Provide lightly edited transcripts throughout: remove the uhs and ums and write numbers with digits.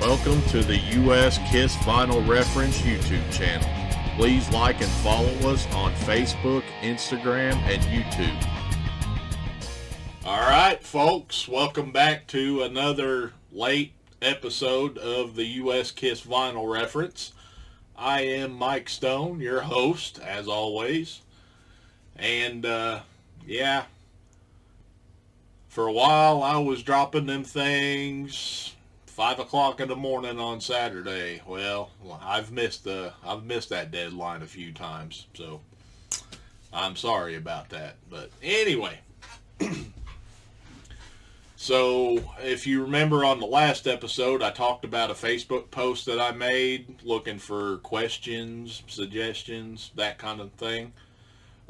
Welcome to the US Kiss Vinyl Reference YouTube channel. Please like and follow us on Facebook, Instagram, and YouTube. Alright folks, welcome back to another late episode of the US Kiss Vinyl Reference. I am Mike Stone, your host, as always. And, for a while I was dropping them things 5 o'clock in the morning on Saturday. Well, I've missed that deadline a few times, so I'm sorry about that. But anyway, so if you remember on the last episode, I talked about a Facebook post that I made looking for questions, suggestions, that kind of thing.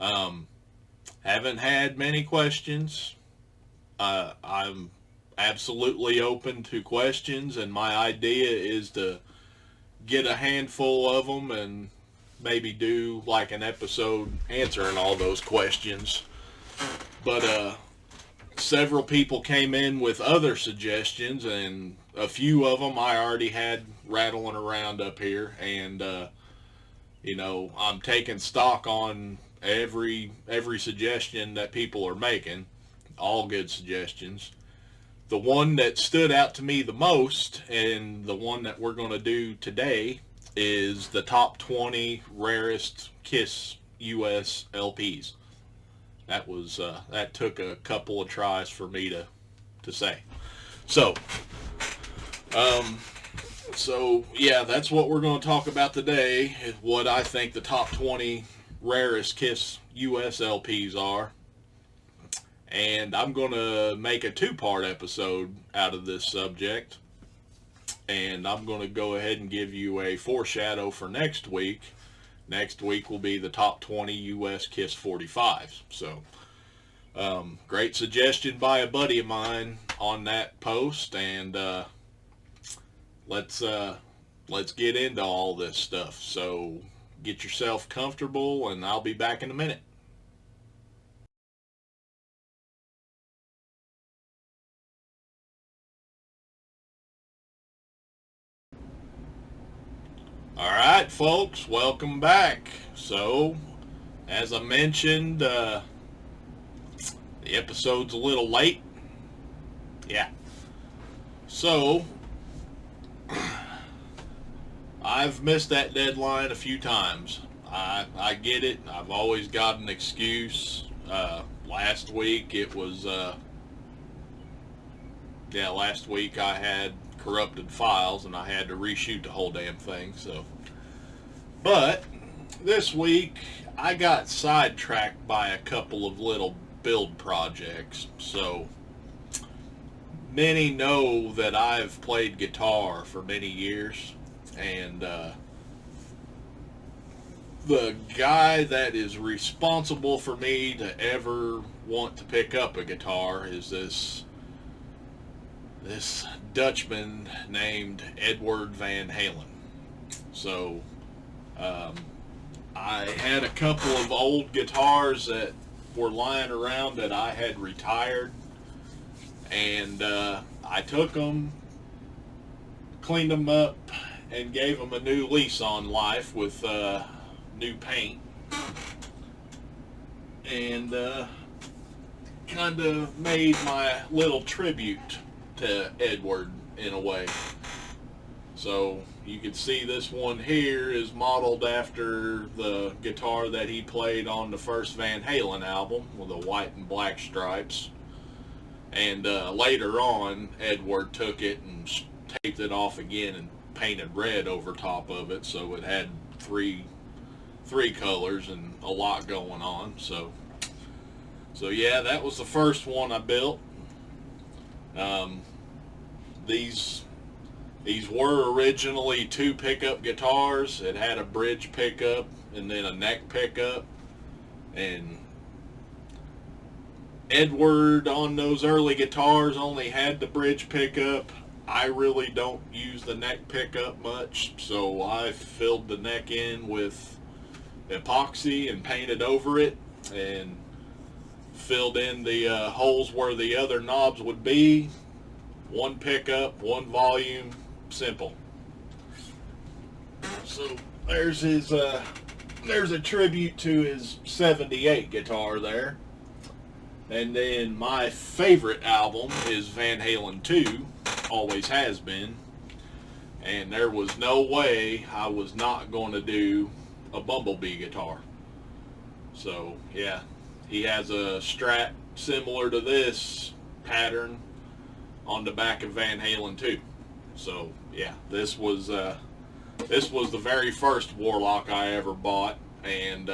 Haven't had many questions. I'm absolutely open to questions, and my idea is to get a handful of them and maybe do like an episode answering all those questions. But several people came in with other suggestions, and a few of them I already had rattling around up here, and I'm taking stock on every suggestion that people are making. All good suggestions. The one that stood out to me the most, and the one that we're going to do today, is the top 20 rarest Kiss US LPs. That took a couple of tries for me to say. So yeah, that's what we're going to talk about today, is what I think the top 20 rarest Kiss US LPs are. And I'm going to make a two-part episode out of this subject. And I'm going to go ahead and give you a foreshadow for next week. Next week will be the top 20 US Kiss 45s. So, great suggestion by a buddy of mine on that post. And let's get into all this stuff. So, get yourself comfortable, and I'll be back in a minute. Alright folks, welcome back. So, as I mentioned, the episode's a little late. Yeah. So, I've missed that deadline a few times. I get it. I've always got an excuse. Last week it was, last week I had corrupted files and I had to reshoot the whole damn thing. So, but this week I got sidetracked by a couple of little build projects. So many know that I've played guitar for many years, and the guy that is responsible for me to ever want to pick up a guitar is this Dutchman named Edward Van Halen. So I had a couple of old guitars that were lying around that I had retired, and I took them, cleaned them up, and gave them a new lease on life with new paint, and kind of made my little tribute to Edward in a way. So you can see this one here is modeled after the guitar that he played on the first Van Halen album with the white and black stripes. And later on, Edward took it and taped it off again and painted red over top of it, so it had three colors and a lot going on. So yeah, that was the first one I built. These were originally two pickup guitars. It had a bridge pickup and then a neck pickup. And Edward on those early guitars only had the bridge pickup. I really don't use the neck pickup much, so I filled the neck in with epoxy and painted over it, and filled in the holes where the other knobs would be. One pickup, one volume, simple. So there's his, there's a tribute to his 78 guitar there. And then my favorite album is Van Halen 2, always has been. And there was no way I was not going to do a Bumblebee guitar. So, yeah, he has a Strat similar to this pattern on the back of Van Halen 2. So, yeah, this was the very first Warlock I ever bought, and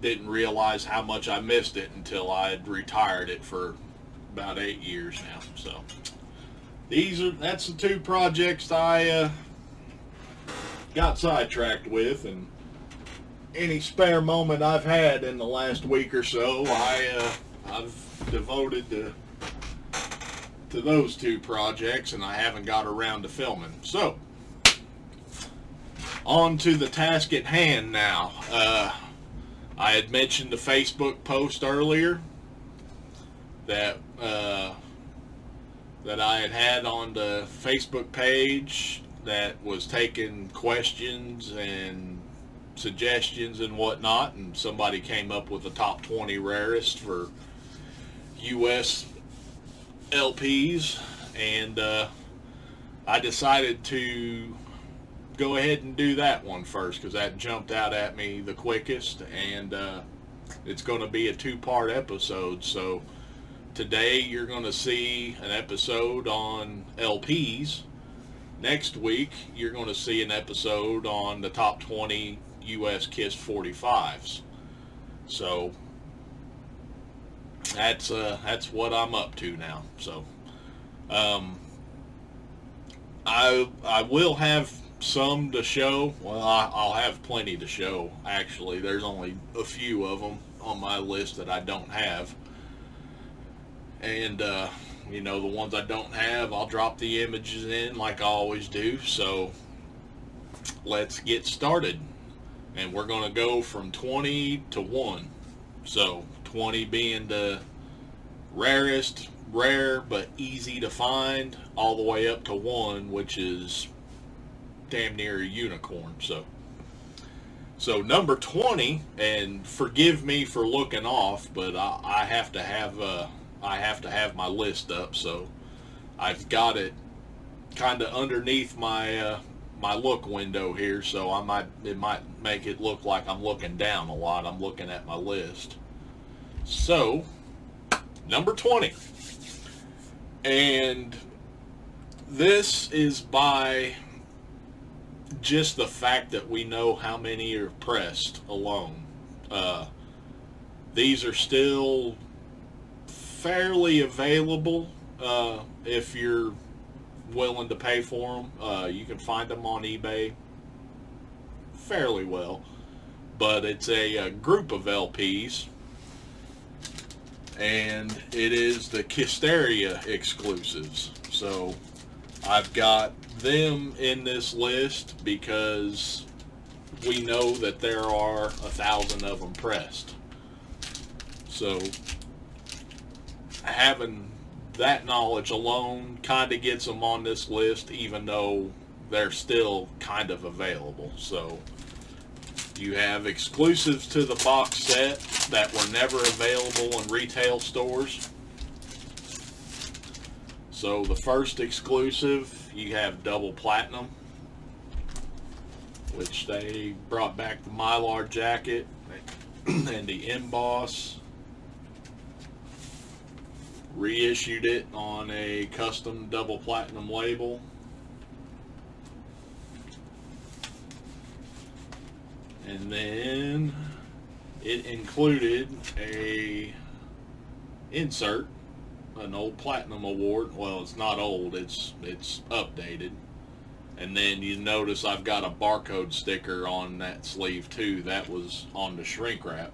didn't realize how much I missed it until I had retired it for about 8 years now. So that's the two projects I got sidetracked with, and any spare moment I've had in the last week or so, I've devoted to those two projects, and I haven't got around to filming. So on to the task at hand now. I had mentioned the Facebook post earlier that I had on the Facebook page that was taking questions and suggestions and whatnot, and somebody came up with the top 20 rarest for US LPs, and I decided to go ahead and do that one first because that jumped out at me the quickest, and it's going to be a two-part episode. So today you're going to see an episode on LPs. Next week you're going to see an episode on the top 20 US Kiss 45s. So that's what I'm up to now. So I will have some to show. Well, I'll have plenty to show, actually. There's only a few of them on my list that I don't have, and you know, the ones I don't have, I'll drop the images in like I always do. So let's get started, and we're going to go from 20 to 1. So 20 being the rarest, rare but easy to find, all the way up to 1, which is damn near a unicorn. So number 20, and forgive me for looking off, but I have to have my list up, so I've got it kind of underneath my my look window here, so it might make it look like I'm looking down a lot. I'm looking at my list. So number 20, and this is by just the fact that we know how many are pressed alone. These are still fairly available if you're willing to pay for them. You can find them on eBay fairly well, but it's a group of LPs, and it is the Cheria exclusives. So I've got them in this list because we know that there are 1,000 of them pressed. So having that knowledge alone kind of gets them on this list, even though they're still kind of available. So you have exclusives to the box set that were never available in retail stores. So the first exclusive, you have double platinum, which they brought back the Mylar jacket and the emboss, reissued it on a custom double platinum label. And then it included a insert, an old platinum award. Well, it's not old, it's updated. And then you notice I've got a barcode sticker on that sleeve too. That was on the shrink wrap.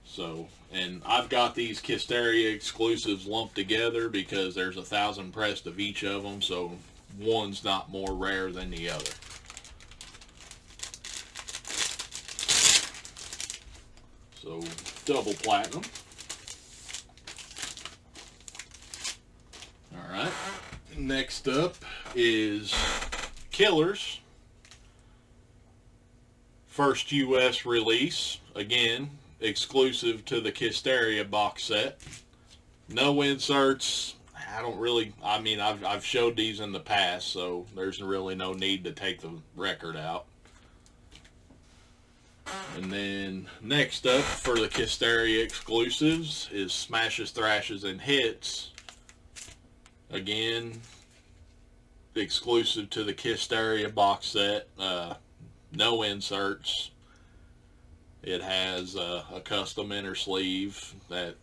So, and I've got these Cheria exclusives lumped together because there's 1,000 pressed of each of them, so one's not more rare than the other. So double platinum. Next up is Killers. First U.S. release. Again, exclusive to the Hysteria box set. No inserts. I've showed these in the past, so there's really no need to take the record out. And then next up for the Hysteria exclusives is Smashes, Thrashes, and Hits. Again, exclusive to the Hysteria box set. No inserts. It has a custom inner sleeve that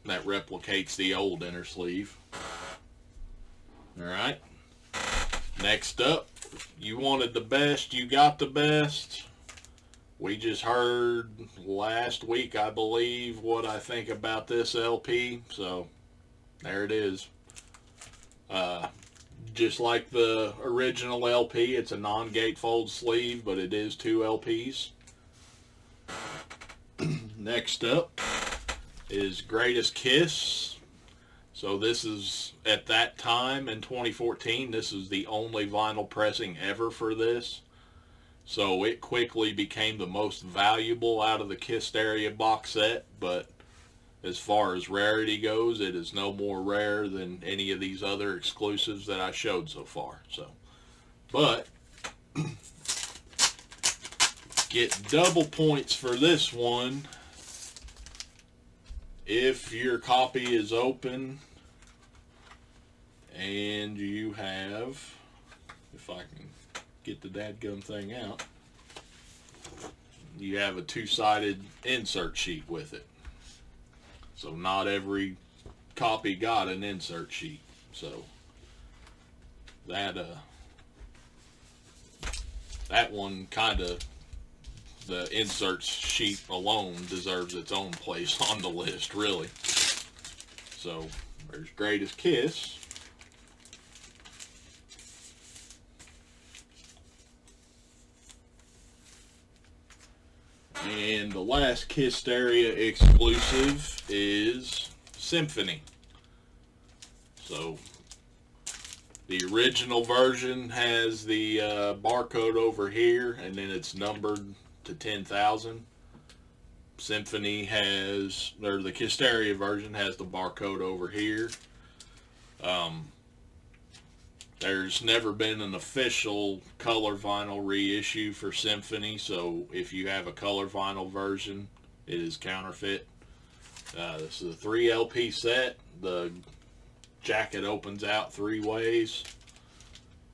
replicates the old inner sleeve. Alright. Next up, you wanted the best, you got the best. We just heard last week, I believe, what I think about this LP. So, there it is. Just like the original LP, it's a non-gatefold sleeve, but it is 2 LPs. Next up is Greatest Kiss. So this is, at that time in 2014, this is the only vinyl pressing ever for this. So it quickly became the most valuable out of the Hysteria box set, but as far as rarity goes, it is no more rare than any of these other exclusives that I showed so far. So, but get double points for this one if your copy is open and you have, if I can get the dadgum thing out, you have a 2-sided insert sheet with it. So not every copy got an insert sheet. So that one kind of, the inserts sheet alone deserves its own place on the list, really. So there's Greatest Kiss. And the last Hysteria exclusive is Symphony. So the original version has the barcode over here, and then it's numbered to 10,000. Symphony has, or the Hysteria version has the barcode over here. There's never been an official color vinyl reissue for Symphony, so if you have a color vinyl version, it is counterfeit. This is a 3 LP set. The jacket opens out 3 ways.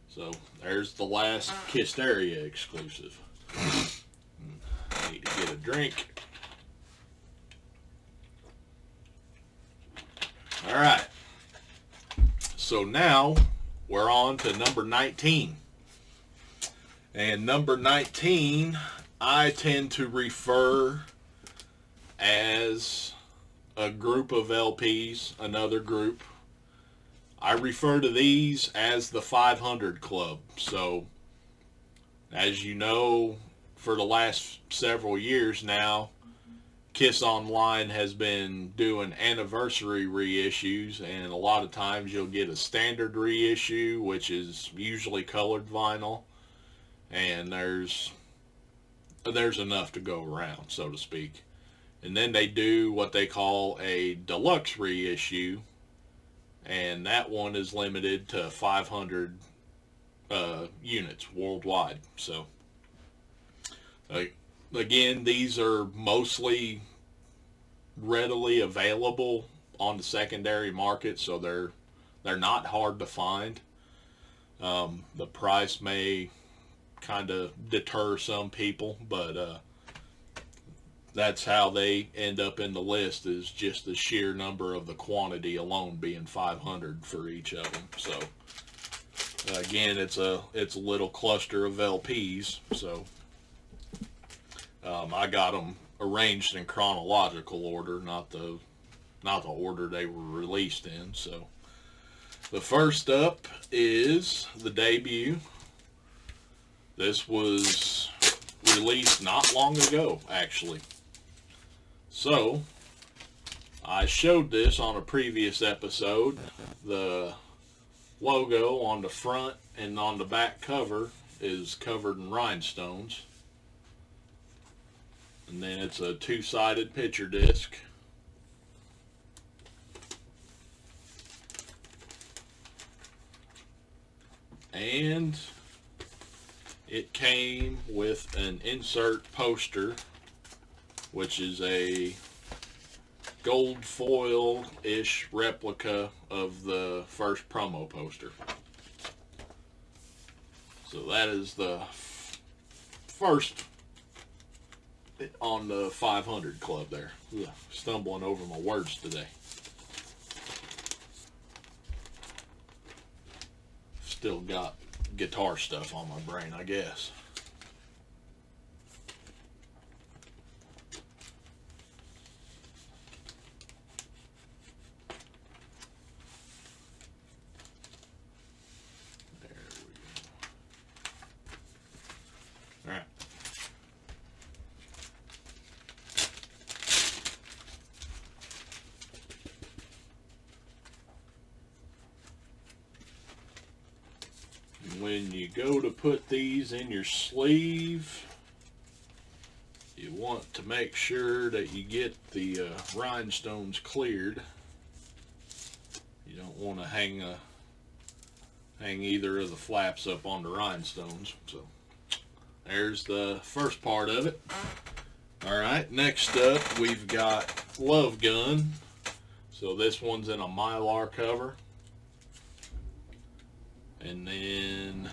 So there's the last Hysteria exclusive. I need to get a drink. Alright. So now we're on to number 19. And number 19, I tend to refer as a group of LPs, another group. I refer to these as the 500 Club. So, as you know, for the last several years now, Kiss Online has been doing anniversary reissues, and a lot of times you'll get a standard reissue, which is usually colored vinyl, and there's enough to go around, so to speak. And then they do what they call a deluxe reissue, and that one is limited to 500 units worldwide. So again, these are mostly readily available on the secondary market, so they're not hard to find. The price may kind of deter some people, but that's how they end up in the list, is just the sheer number of the quantity alone being 500 for each of them. So again, it's a little cluster of LPs. So I got them arranged in chronological order, not the order they were released in. So the first up is the debut. This was released not long ago, actually. So I showed this on a previous episode. The logo on the front and on the back cover is covered in rhinestones. And then it's a two-sided picture disc. And it came with an insert poster, which is a gold foil-ish replica of the first promo poster. So that is the first on the 500 club there. Ugh, stumbling over my words today. Still got guitar stuff on my brain, I guess. There we go. All right. When you go to put these in your sleeve, you want to make sure that you get the rhinestones cleared. You don't want to hang either of the flaps up on the rhinestones. So there's the first part of it. All right, next up we've got Love Gun. So this one's in a Mylar cover. And then,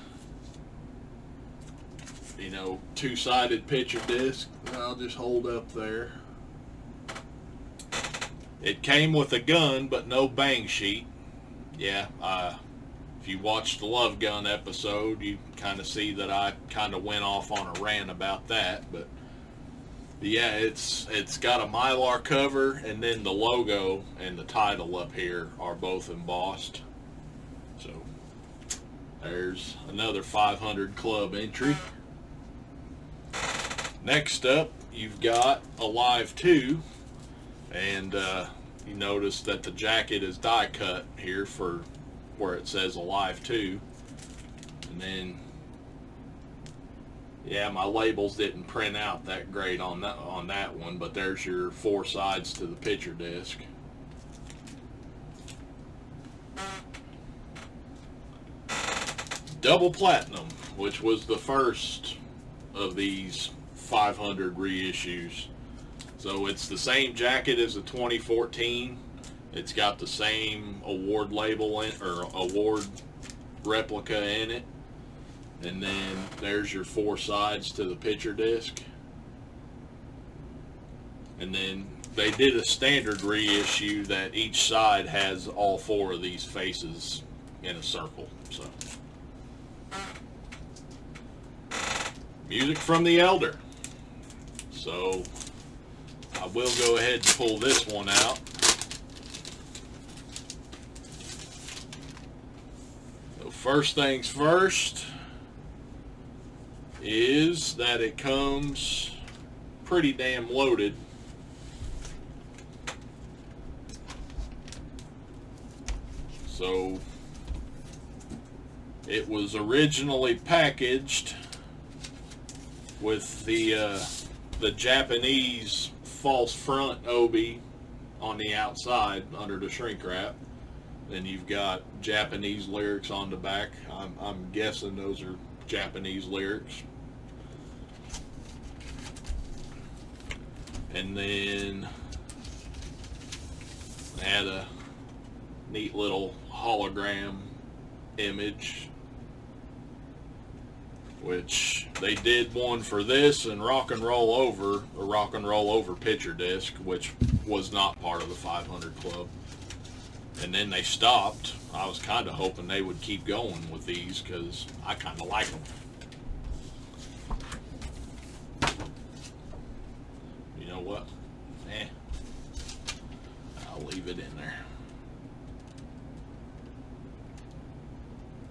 you know, two-sided picture disc. I'll just hold up there. It came with a gun, but no bang sheet. Yeah, if you watched the Love Gun episode, you kind of see that I kind of went off on a rant about that. But yeah, it's got a Mylar cover, and then the logo and the title up here are both embossed. So there's another 500 club entry. Next up, you've got Alive 2, and you notice that the jacket is die cut here for where it says Alive 2. And then, yeah, my labels didn't print out that great on that one, but there's your four sides to the picture disc. Double platinum, which was the first of these 500 reissues. So it's the same jacket as the 2014. It's got the same award label or award replica in it. And then there's your four sides to the picture disc. And then they did a standard reissue that each side has all four of these faces in a circle. So music from the Elder. So I will go ahead and pull this one out. So first things first is that it comes pretty damn loaded. So it was originally packaged with the Japanese false front obi on the outside under the shrink wrap. Then you've got Japanese lyrics on the back. I'm guessing those are Japanese lyrics. And then I had a neat little hologram image, which they did one for this and Rock and Roll Over, a Rock and Roll Over picture disc, which was not part of the 500 Club. And then they stopped. I was kind of hoping they would keep going with these because I kind of like them. You know what? I'll leave it in there.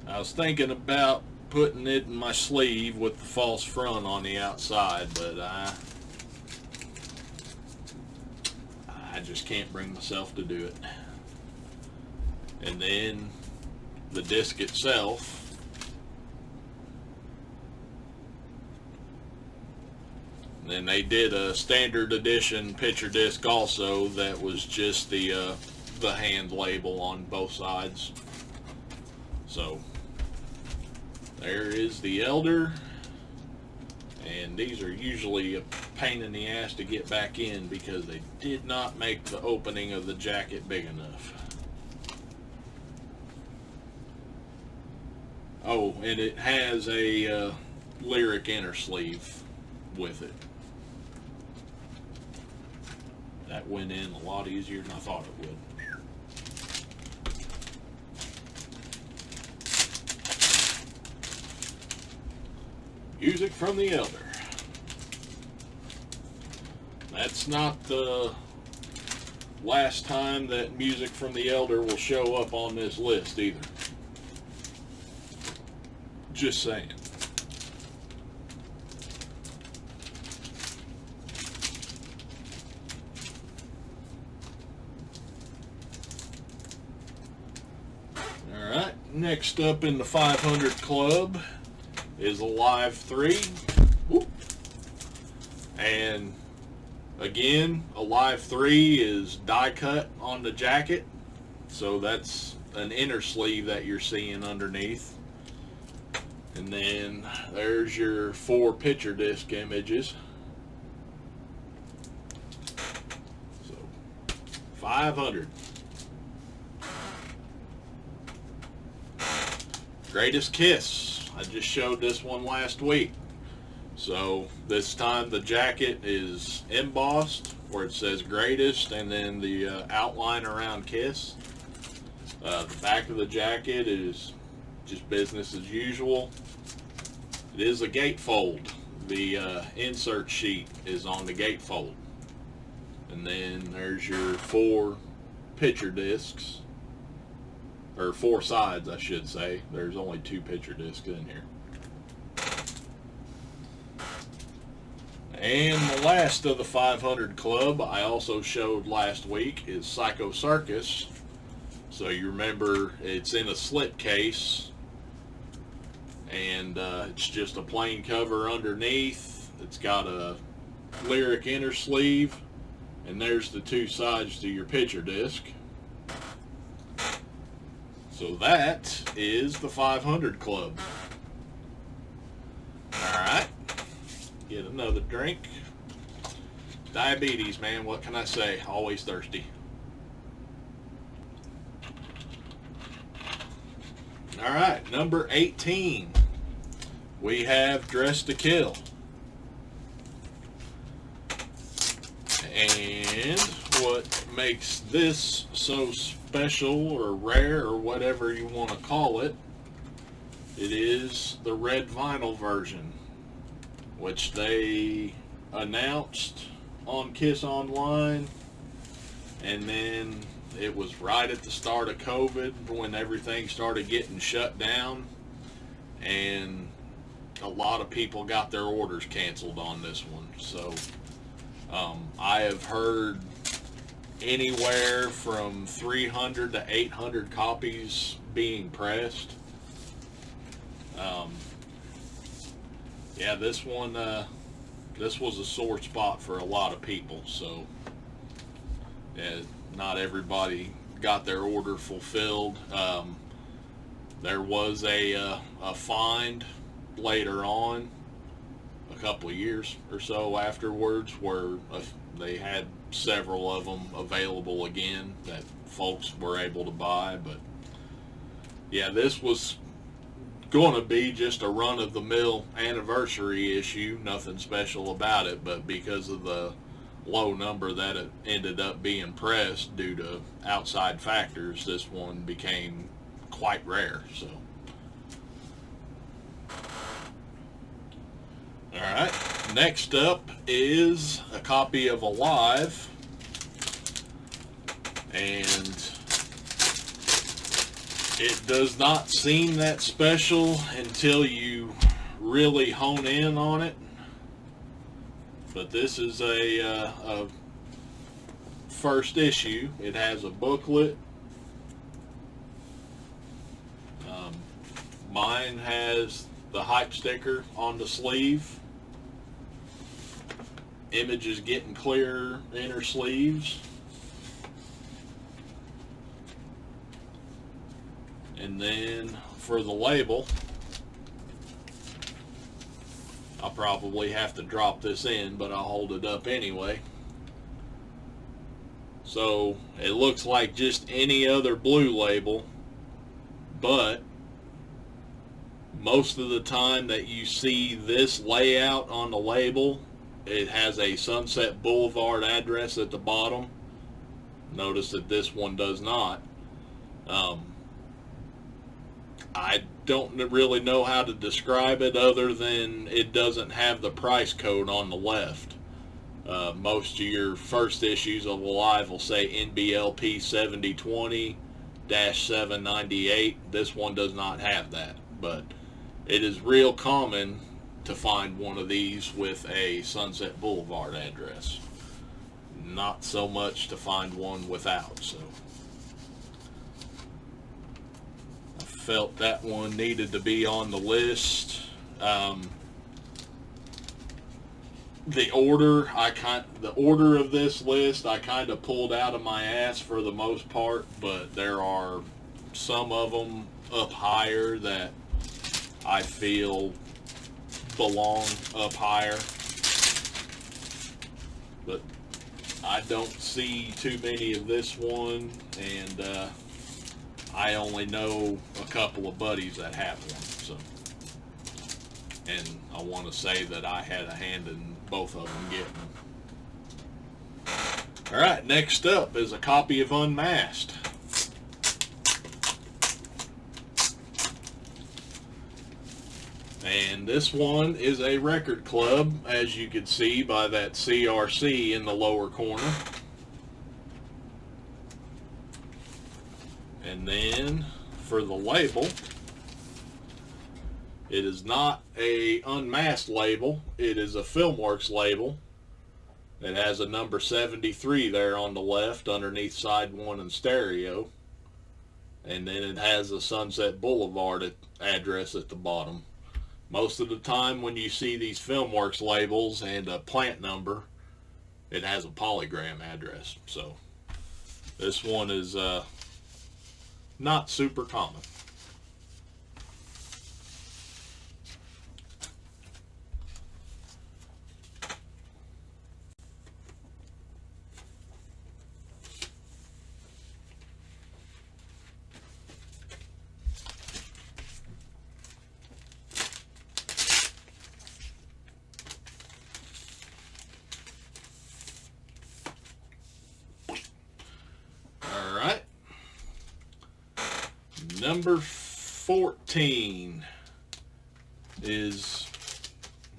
I was thinking about putting it in my sleeve with the false front on the outside, but I just can't bring myself to do it. And then the disc itself. And then they did a standard edition picture disc also that was just the hand label on both sides. So there is the Elder, and these are usually a pain in the ass to get back in because they did not make the opening of the jacket big enough. Oh, and it has a lyric inner sleeve with it. That went in a lot easier than I thought it would. Music from the Elder. That's not the last time that music from the Elder will show up on this list either. Just saying. Alright, next up in the 500 Club is a Live 3. Whoop. And again, a Live 3 is die cut on the jacket, so that's an inner sleeve that you're seeing underneath. And then there's your 4 picture disc images. So 500. Greatest Kiss. I just showed this one last week. So this time the jacket is embossed where it says Greatest, and then the outline around Kiss. The back of the jacket is just business as usual. It is a gatefold. The insert sheet is on the gatefold. And then there's your 4 picture discs. Or 4 sides, I should say. There's only 2 picture discs in here. And the last of the 500 Club I also showed last week is Psycho Circus. So you remember it's in a slip case, and it's just a plain cover underneath. It's got a lyric inner sleeve, and there's the 2 sides to your picture disc. So that is the 500 Club. Alright, get another drink. Diabetes, man, what can I say? Always thirsty. Alright, number 18. We have Dress to Kill. And what makes this so special or rare or whatever you want to call it, it is the red vinyl version, which they announced on Kiss Online, and then it was right at the start of COVID when everything started getting shut down, and a lot of people got their orders canceled on this one. So I have heard anywhere from 300 to 800 copies being pressed. Yeah, this one, this was a sore spot for a lot of people. So yeah, not everybody got their order fulfilled. There was a find later on, a couple of years or so afterwards, where they had several of them available again that folks were able to buy. But yeah, this was going to be just a run-of-the-mill anniversary issue, nothing special about it, but because of the low number that it ended up being pressed due to outside factors, this one became quite rare. So alright, next up is a copy of Alive, and it does not seem that special until you really hone in on it. But this is a first issue. It has a booklet. Mine has the hype sticker on the sleeve. Image is getting clearer, inner sleeves. And then for the label, I'll probably have to drop this in, but I'll hold it up anyway. So it looks like just any other blue label, but most of the time that you see this layout on the label, it has a Sunset Boulevard address at the bottom. Notice that this one does not. I don't really know how to describe it other than it doesn't have the price code on the left. Most of your first issues of Alive will say NBLP 7020-798. This one does not have that, but it is real common to find one of these with a Sunset Boulevard address. Not so much to find one without, so I felt that one needed to be on the list. The order of this list I kind of pulled out of my ass for the most part, but there are some of them up higher that I feel belong up higher, but I don't see too many of this one, and I only know a couple of buddies that have one, so, and I want to say that I had a hand in both of them getting them. Alright, next up is a copy of Unmasked. And this one is a record club, as you can see by that CRC in the lower corner. And then for the label, it is not a Unmasked label, it is a Filmworks label. It has a number 73 there on the left underneath side 1 and stereo. And then it has a Sunset Boulevard address at the bottom. Most of the time when you see these Filmworks labels and a plant number, it has a polygram address. So this one is not super common. Number 14 is,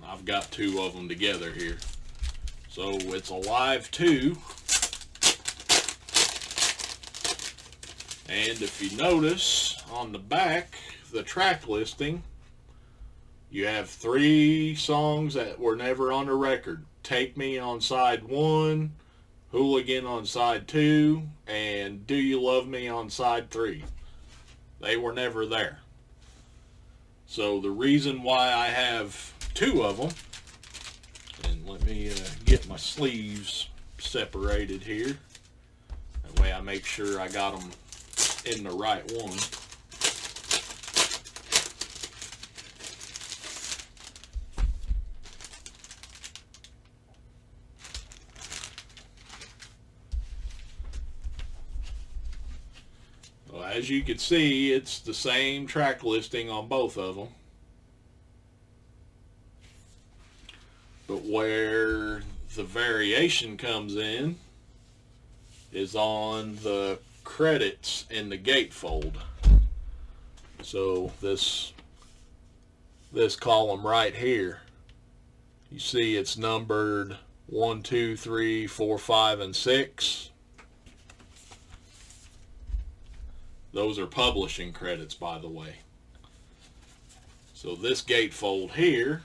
I've got two of them together here. So it's Alive 2. And if you notice on the back, the track listing, you have 3 songs that were never on the record. Take Me on side 1, Hooligan on side 2, and Do You Love Me on side 3. They were never there. So the reason why I have 2 of them, and let me get my sleeves separated here. That way I make sure I got them in the right one. As you can see, it's the same track listing on both of them. But where the variation comes in is on the credits in the gatefold. So this column right here, you see it's numbered 1, 2, 3, 4, 5, and 6. Those are publishing credits, by the way. So this gatefold here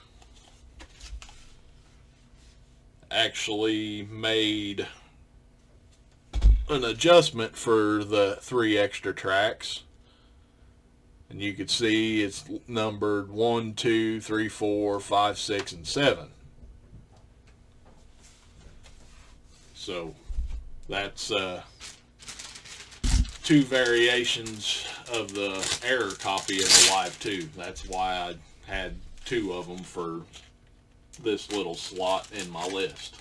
actually made an adjustment for the 3 extra tracks. And you can see it's numbered 1, 2, 3, 4, 5, 6, and 7. So that's two variations of the error copy of the Live 2. That's why I had two of them for this little slot in my list.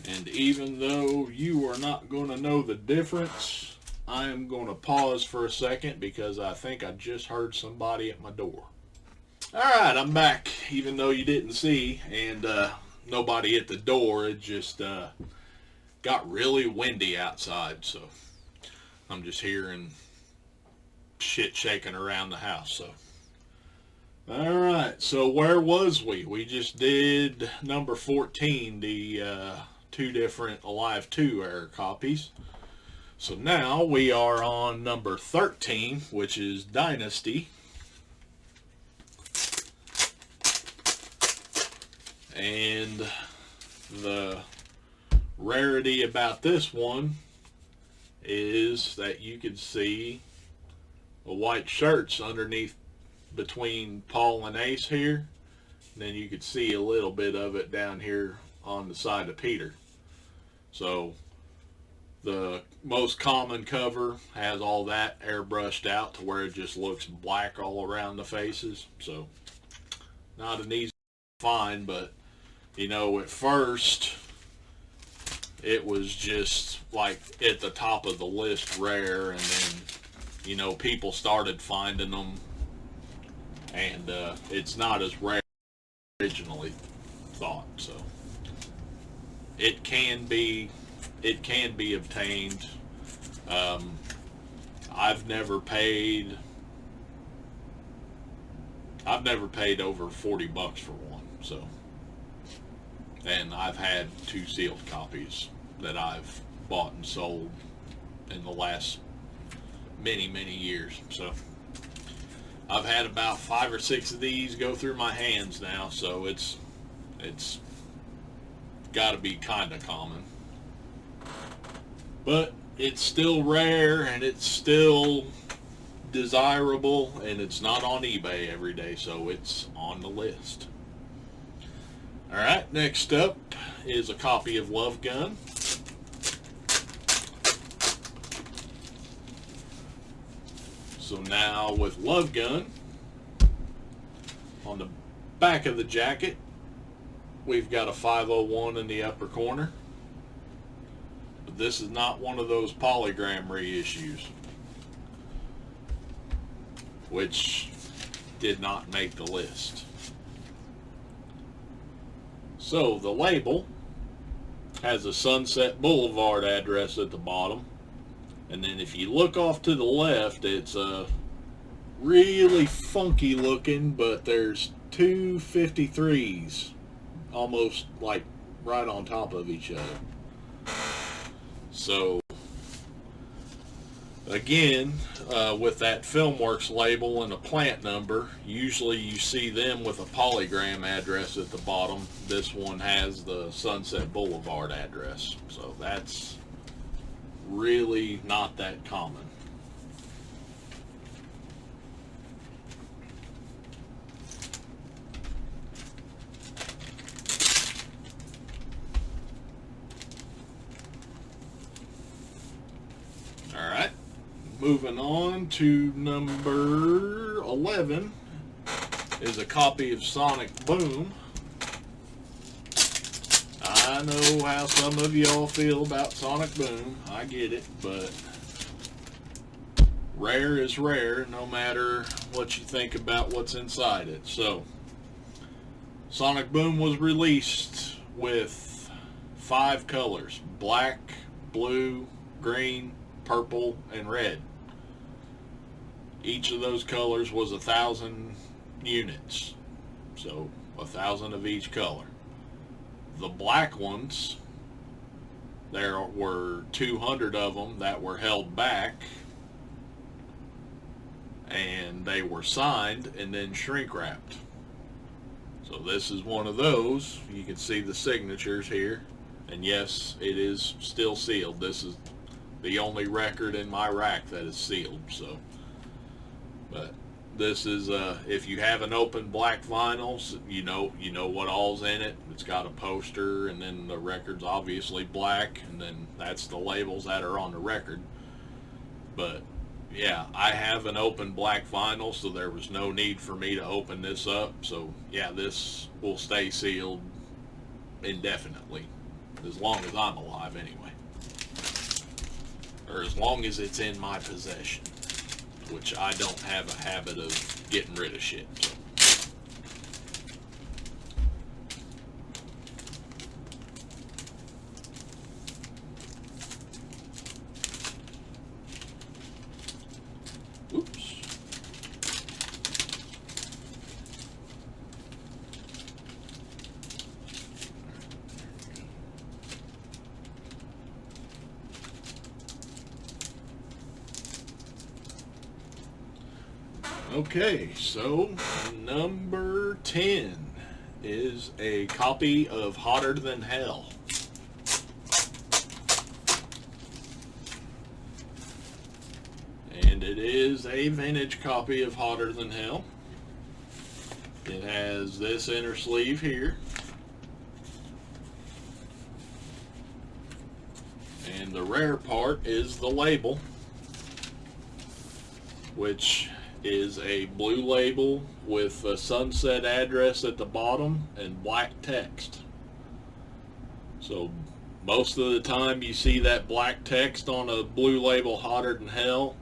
And even though you are not going to know the difference, I am going to pause for a second because I think I just heard somebody at my door. Alright, I'm back, even though you didn't see, and nobody at the door. It just got really windy outside, so I'm just hearing shit shaking around the house. So, alright, so where was we? We just did number 14, the two different Alive 2 error copies. So now we are on number 13, which is Dynasty. And the rarity about this one is that you can see the white shirts underneath between Paul and Ace here. And then you could see a little bit of it down here on the side of Peter. So the most common cover has all that airbrushed out to where it just looks black all around the faces. So not an easy find, but you know, at first it was just like at the top of the list rare, and then you know people started finding them, and it's not as rare as originally thought. So it can be obtained. I've never paid over $40 for one. So, and I've had two sealed copies that I've bought and sold in the last many years. So I've had about 5 or 6 of these go through my hands now. So it's got to be kind of common, but it's still rare and it's still desirable, and it's not on eBay every day, so it's on the list. Alright, next up is a copy of Love Gun. So now with Love Gun, on the back of the jacket we've got a 501 in the upper corner. But this is not one of those polygram reissues, which did not make the list. So the label has a Sunset Boulevard address at the bottom, and then if you look off to the left, it's a really funky looking, but there's two 53s almost like right on top of each other. So again, with that Filmworks label and a plant number, usually you see them with a polygram address at the bottom. This one has the Sunset Boulevard address, so that's really not that common. Alright, moving on to number 11 is a copy of Sonic Boom. I know how some of y'all feel about Sonic Boom. I get it, but rare is rare no matter what you think about what's inside it. So, Sonic Boom was released with 5 colors: black, blue, green, purple, and red. Each of those colors was 1,000 units, so 1,000 of each color. The black ones there were 200 of them that were held back, and they were signed and then shrink wrapped. So this is one of those. You can see the signatures here, and yes, it is still sealed. This is the only record in my rack that is sealed. So, but this is if you have an open black vinyl, you know what all's in it. It's got a poster, and then the record's obviously black, and then that's the labels that are on the record. But yeah, I have an open black vinyl, so there was no need for me to open this up. So yeah, this will stay sealed indefinitely, as long as I'm alive anyway, or as long as it's in my possession, which I don't have a habit of getting rid of shit. So. Oops. Okay, so number 10 is a copy of Hotter Than Hell. And it is a vintage copy of Hotter Than Hell. It has this inner sleeve here. And the rare part is the label, which is a blue label with a sunset address at the bottom and black text. So most of the time you see that black text on a blue label Hotter Than Hell,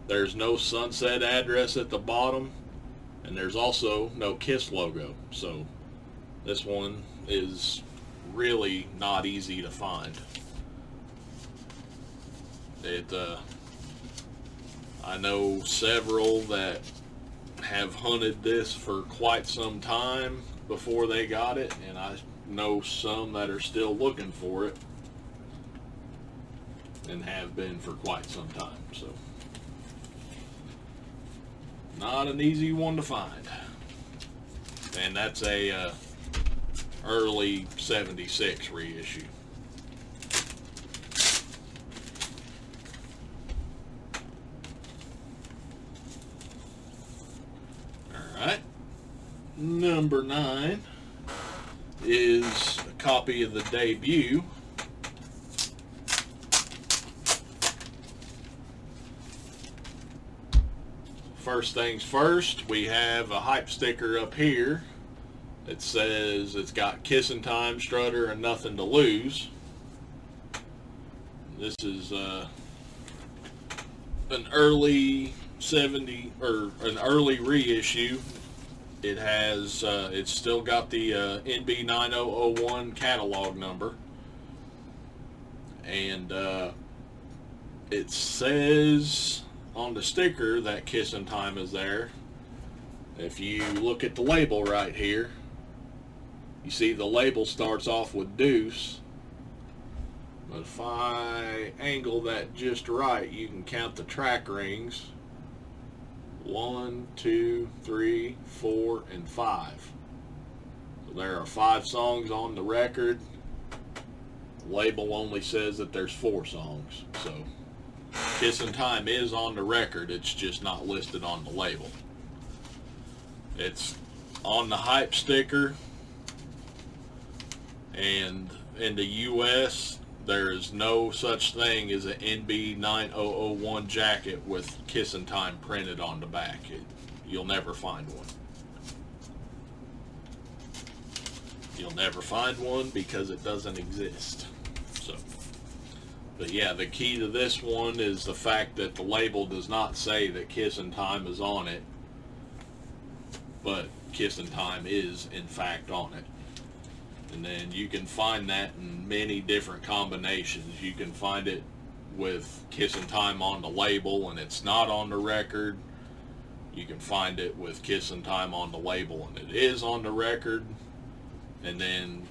there's no sunset address at the bottom, and there's also no Kiss logo. So this one is really not easy to find. I know several that have hunted this for quite some time before they got it, and I know some that are still looking for it and have been for quite some time. So not an easy one to find, and that's a early '76 reissue. Alright, number 9 is a copy of the debut. First things first, we have a hype sticker up here. It says it's got Kissin' Time, Strutter, and Nothing to Lose. This is an early an early reissue. It has it's still got the NB 9001 catalog number, and it says on the sticker that Kissin' Time is there. If you look at the label right here, you see the label starts off with Deuce, but if I angle that just right, you can count the track rings. 1, 2, 3, 4, and 5. So there are 5 songs on the record. The label only says that there's 4 songs. So Kissin' Time is on the record, it's just not listed on the label. It's on the hype sticker, and in the US there is no such thing as an NB 9001 jacket with Kissin' Time printed on the back. You'll never find one. You'll never find one because it doesn't exist. So, but yeah, the key to this one is the fact that the label does not say that Kissin' Time is on it, but Kissin' Time is in fact on it. And then you can find that in many different combinations. You can find it with Kissin' Time on the label and it's not on the record. You can find it with Kissin' Time on the label and it is on the record. And then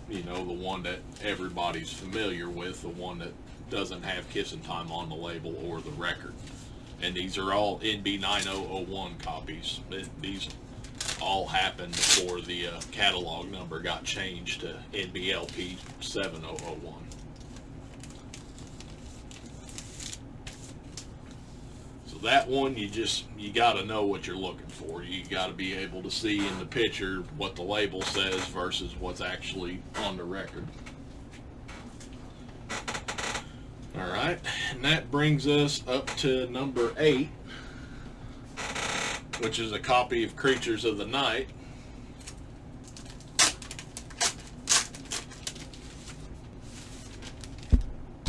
you know, the one that everybody's familiar with, the one that doesn't have Kissing Time on the label or the record. And these are all NB9001 copies. These all happened before the catalog number got changed to NBLP 7001. So that one, you got to know what you're looking for. You got to be able to see in the picture what the label says versus what's actually on the record. All right, and that brings us up to number 8, which is a copy of Creatures of the Night.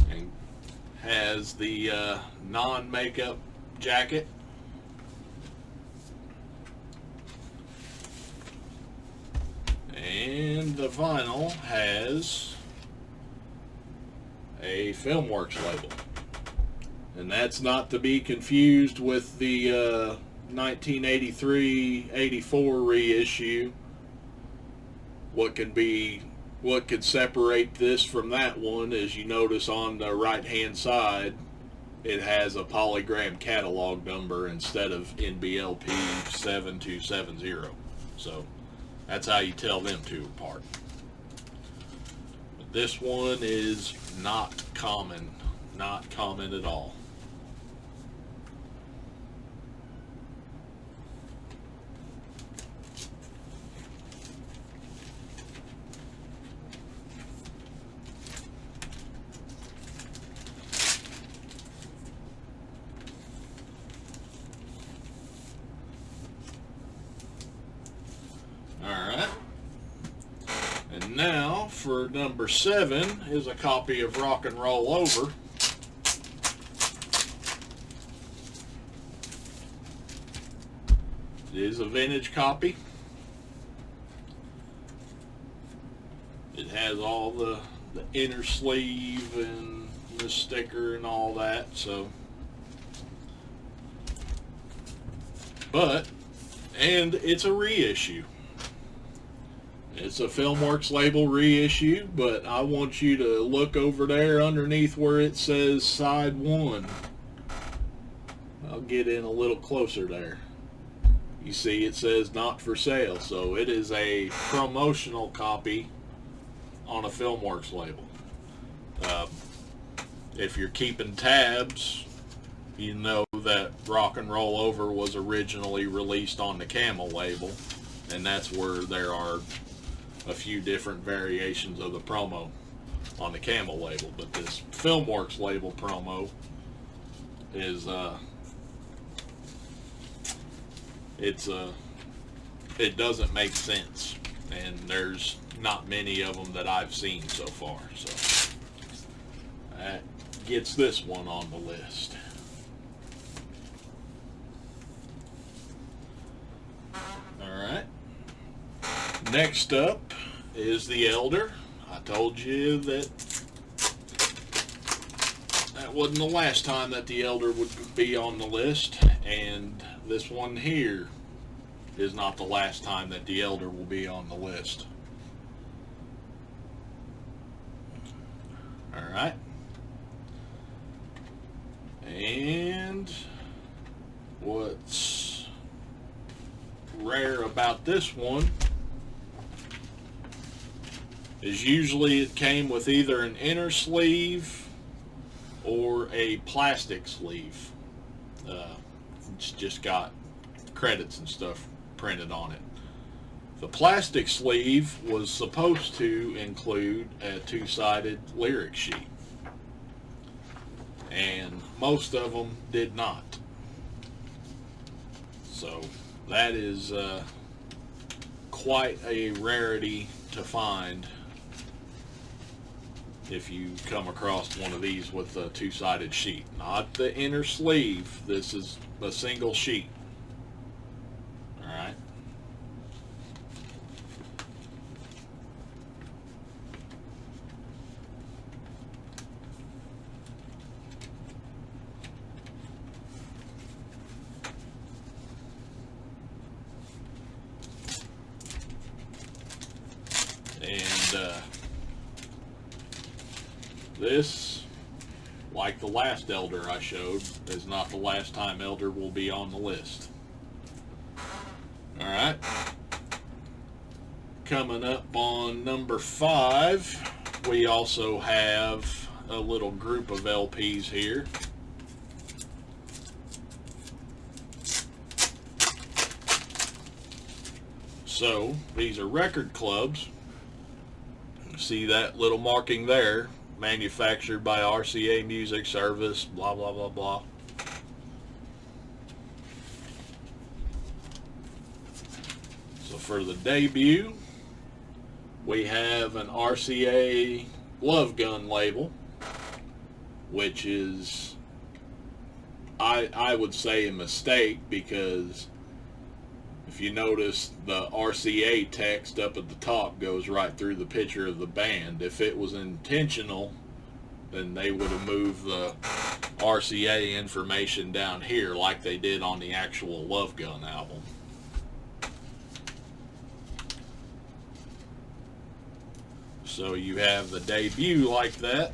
And has the non-makeup jacket. And the vinyl has a Filmworks label. And that's not to be confused with the 1983-84 reissue. What could separate this from that one is, you notice on the right hand side it has a polygram catalog number instead of NBLP 7270. So that's how you tell them two apart. But this one is not common at all. Alright, and now for number 7 is a copy of Rock and Roll Over. It is a vintage copy. It has all the inner sleeve and the sticker and all that, so. And it's a reissue. It's a Filmworks label reissue, but I want you to look over there underneath where it says side 1. I'll get in a little closer there. You see it says not for sale, so it is a promotional copy on a Filmworks label. If you're keeping tabs, you know that Rock and Roll Over was originally released on the Camel label, and that's where there are a few different variations of the promo on the Camel label. But this Filmworks label promo is it doesn't make sense, and there's not many of them that I've seen so far, so that gets this one on the list. Alright, next up is the Elder. I told you that wasn't the last time that the Elder would be on the list, and this one here is not the last time that the Elder will be on the list. Alright, and what's rare about this one is usually it came with either an inner sleeve or a plastic sleeve. It's just got credits and stuff printed on it. The plastic sleeve was supposed to include a two-sided lyric sheet, and most of them did not. So that is quite a rarity to find if you come across one of these with a two-sided sheet. Not the inner sleeve, this is a single sheet. Alright. And this, like the last Elder I showed, is not the last time Elder will be on the list. Alright. Coming up on number 5, we also have a little group of LPs here. So, these are record clubs. See that little marking there? Manufactured by RCA Music Service, blah, blah, blah, blah. So for the debut, we have an RCA Love Gun label, which is, I would say, a mistake, because if you notice, the RCA text up at the top goes right through the picture of the band. If it was intentional, then they would have moved the RCA information down here like they did on the actual Love Gun album. So you have the debut like that.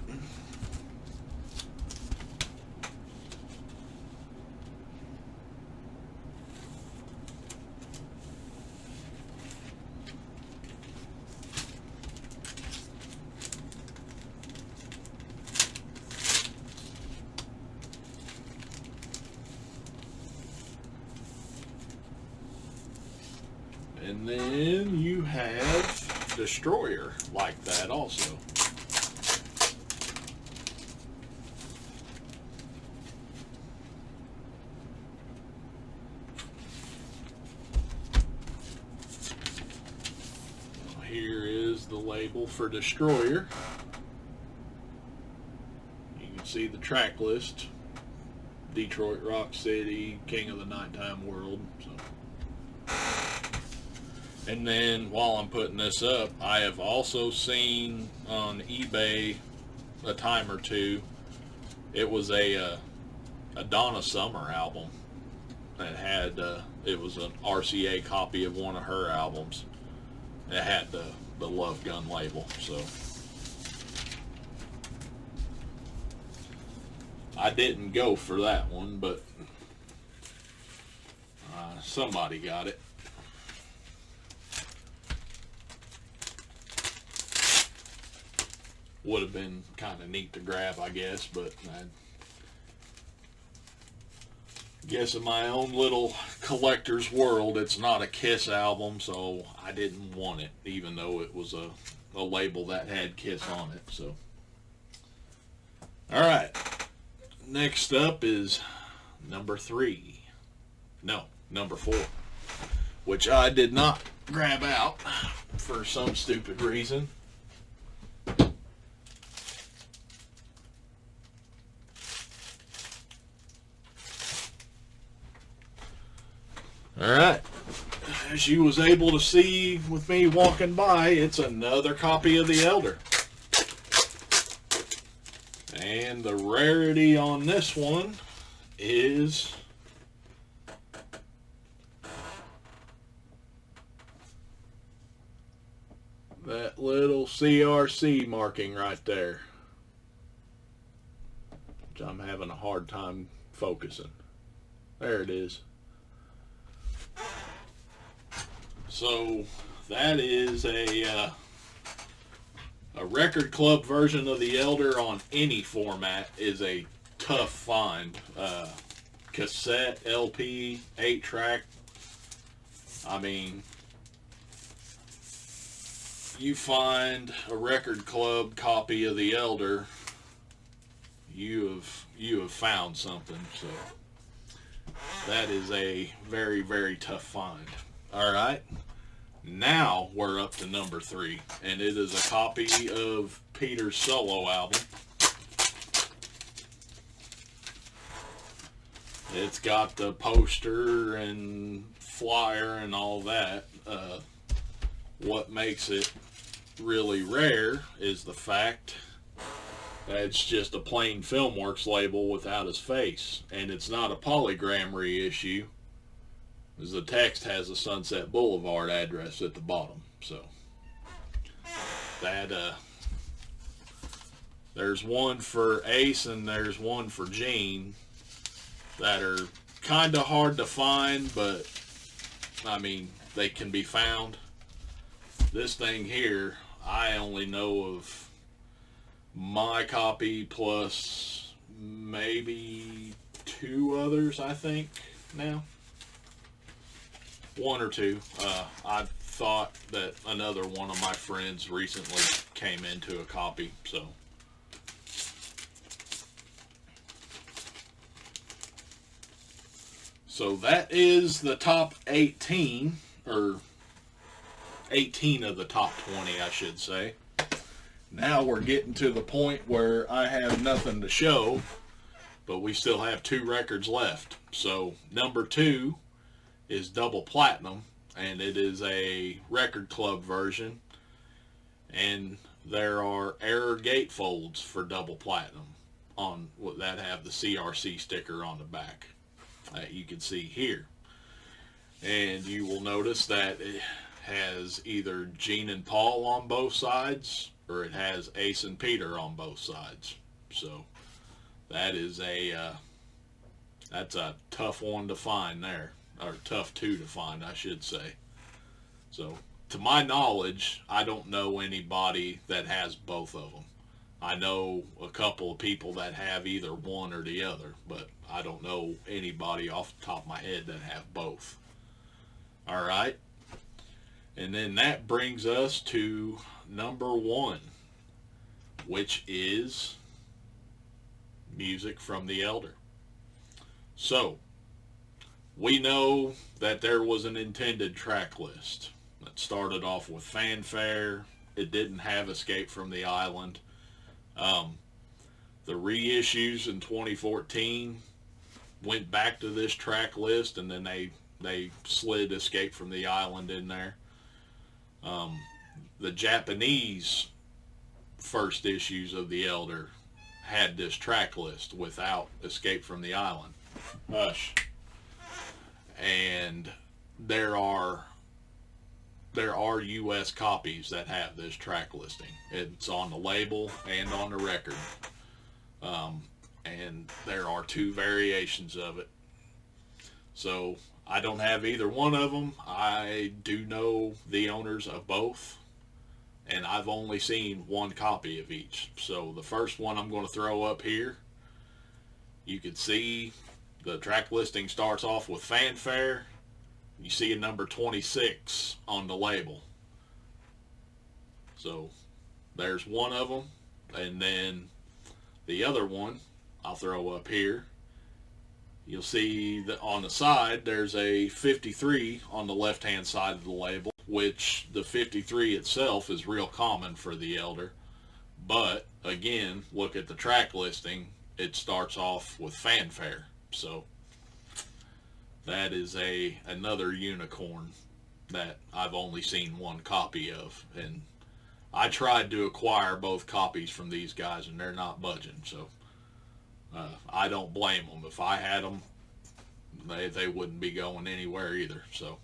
And then you have Destroyer like that also. Here is the label for Destroyer. You can see the track list. Detroit Rock City, King of the Nighttime World. So. And then while I'm putting this up, I have also seen on eBay a time or two, it was a Donna Summer album that had, it was an RCA copy of one of her albums. It had the Love Gun label, so. I didn't go for that one, but somebody got it. Would have been kind of neat to grab, I guess, but I guess in my own little collector's world, it's not a Kiss album, so I didn't want it, even though it was a label that had Kiss on it. So, all right, next up is number 4, which I did not grab out for some stupid reason. Alright, as you was able to see with me walking by, it's another copy of the Elder. And the rarity on this one is that little CRC marking right there, which I'm having a hard time focusing. There it is. So that is a record club version of the Elder on any format is a tough find. Cassette, LP, 8-track. I mean, you find a record club copy of the Elder, you have found something. So that is a very, very tough find. Alright, now we're up to number 3, and it is a copy of Peter's solo album. It's got the poster and flyer and all that. What makes it really rare is the fact that it's just a plain Filmworks label without his face, and it's not a polygram reissue, as the text has a Sunset Boulevard address at the bottom. So that There's one for Ace and there's one for Gene that are kind of hard to find, but I mean, they can be found. This thing here, I only know of my copy plus maybe 2 others, I think, now. 1 or 2. I thought that another one of my friends recently came into a copy, so. So that is the top 18, or 18 of the top 20, I should say. Now we're getting to the point where I have nothing to show, but we still have 2 records left. So number 2 is double platinum, and it is a record club version, and there are error gatefolds for double platinum on that have the CRC sticker on the back that you can see here. And you will notice that it has either Gene and Paul on both sides, or it has Ace and Peter on both sides. So that is that's a tough one to find there, or tough 2 to find, I should say. So to my knowledge, I don't know anybody that has both of them. I know a couple of people that have either one or the other, but I don't know anybody off the top of my head that have both. All right. And then that brings us to number 1, which is music from the Elder. So, we know that there was an intended track list that started off with Fanfare. It didn't have Escape from the Island. The reissues in 2014 went back to this track list, and then they slid Escape from the Island in there. The Japanese first issues of the Elder had this track list without Escape from the Island. Hush. And there are U.S. copies that have this track listing. It's on the label and on the record. And there are 2 variations of it. So I don't have either one of them. I do know the owners of both, and I've only seen 1 copy of each. So the first one I'm going to throw up here, you can see the track listing starts off with Fanfare. You see a number 26 on the label. So there's one of them. And then the other one I'll throw up here. You'll see that on the side there's a 53 on the left hand side of the label, which the 53 itself is real common for the Elder. But again, look at the track listing. It starts off with Fanfare. So that is another unicorn that I've only seen 1 copy of. And I tried to acquire both copies from these guys, and they're not budging. So I don't blame them. If I had them, they wouldn't be going anywhere either. So,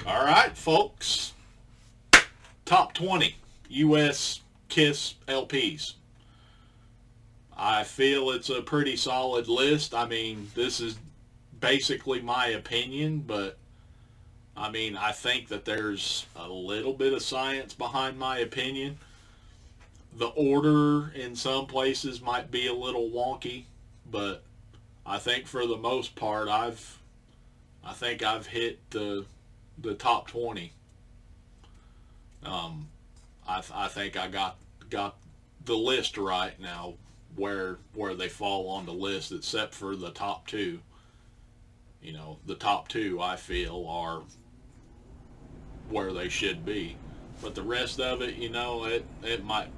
all right, folks. Top 20 U.S. Kiss LPs. I feel it's a pretty solid list. I mean, this is basically my opinion, but I mean, I think that there's a little bit of science behind my opinion. The order in some places might be a little wonky, but I think for the most part, I think I've hit the top 20. I think I got the list right now, where they fall on the list, except for the top 2. You know, the top 2 I feel are where they should be, but the rest of it, you know, it might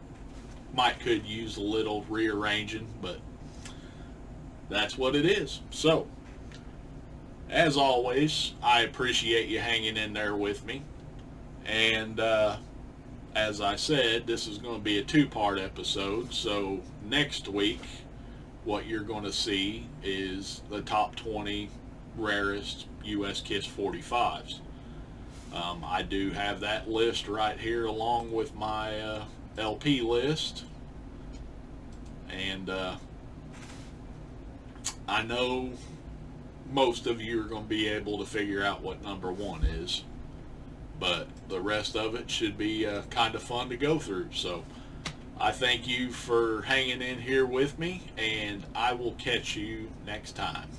could use a little rearranging, but that's what it is. So, as always, I appreciate you hanging in there with me, and as I said, this is going to be a 2-part episode. So next week, what you're going to see is the top 20 rarest U.S. Kiss 45s. I do have that list right here along with my LP list, And I know most of you are going to be able to figure out what number 1 is, but the rest of it should be kind of fun to go through. So I thank you for hanging in here with me, and I will catch you next time.